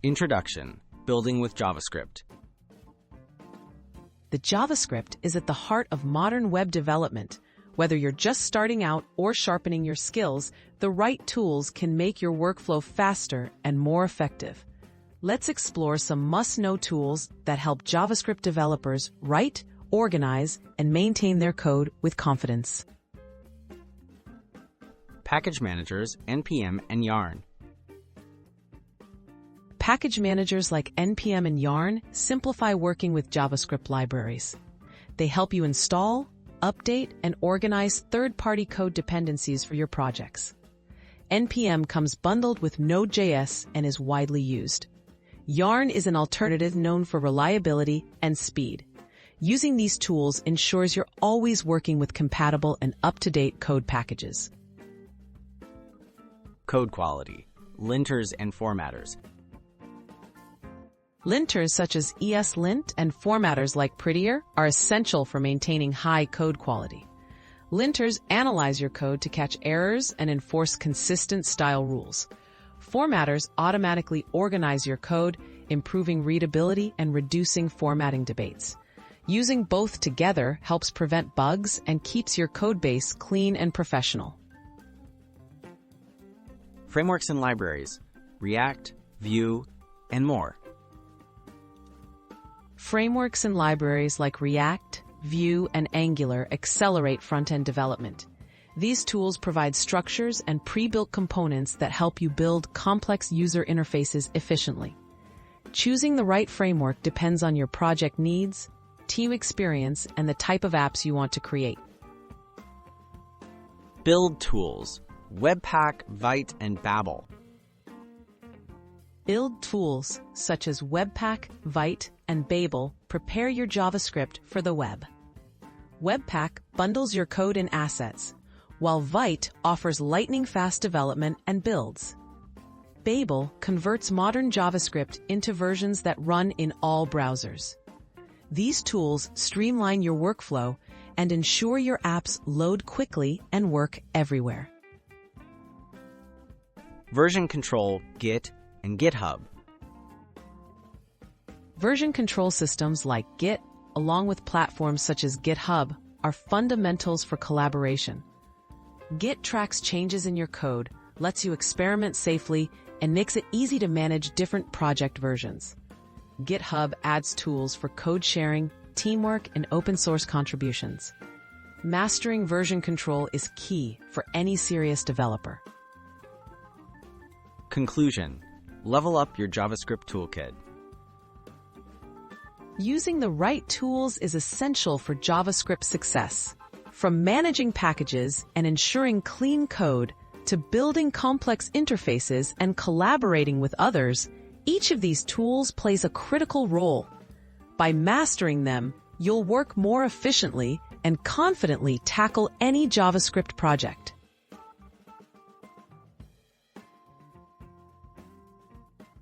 Introduction: Building with JavaScript. The JavaScript is at the heart of modern web development. Whether you're just starting out or sharpening your skills, the right tools can make your workflow faster and more effective. Let's explore some must-know tools that help JavaScript developers write, organize, and maintain their code with confidence. Package managers, NPM and Yarn. Package managers like NPM and Yarn simplify working with JavaScript libraries. They help you install, update, and organize third-party code dependencies for your projects. NPM comes bundled with Node.js and is widely used. Yarn is an alternative known for reliability and speed. Using these tools ensures you're always working with compatible and up-to-date code packages. Code quality, linters and formatters. Linters such as ESLint and formatters like Prettier are essential for maintaining high code quality. Linters analyze your code to catch errors and enforce consistent style rules. Formatters automatically organize your code, improving readability and reducing formatting debates. Using both together helps prevent bugs and keeps your codebase clean and professional. Frameworks and libraries, React, Vue, and more. Frameworks and libraries like React, Vue, and Angular accelerate front-end development. These tools provide structures and pre-built components that help you build complex user interfaces efficiently. Choosing the right framework depends on your project needs, team experience, and the type of apps you want to create. Build tools, Webpack, Vite, and Babel. Build tools such as Webpack, Vite, and Babel prepare your JavaScript for the web. Webpack bundles your code and assets, while Vite offers lightning-fast development and builds. Babel converts modern JavaScript into versions that run in all browsers. These tools streamline your workflow and ensure your apps load quickly and work everywhere. Version control, Git, and GitHub. Version control systems like Git, along with platforms such as GitHub, are fundamentals for collaboration. Git tracks changes in your code, lets you experiment safely, and makes it easy to manage different project versions. GitHub adds tools for code sharing, teamwork, and open source contributions. Mastering version control is key for any serious developer. Conclusion: level up your JavaScript toolkit. Using the right tools is essential for JavaScript success. From managing packages and ensuring clean code to building complex interfaces and collaborating with others, each of these tools plays a critical role. By mastering them, you'll work more efficiently and confidently tackle any JavaScript project.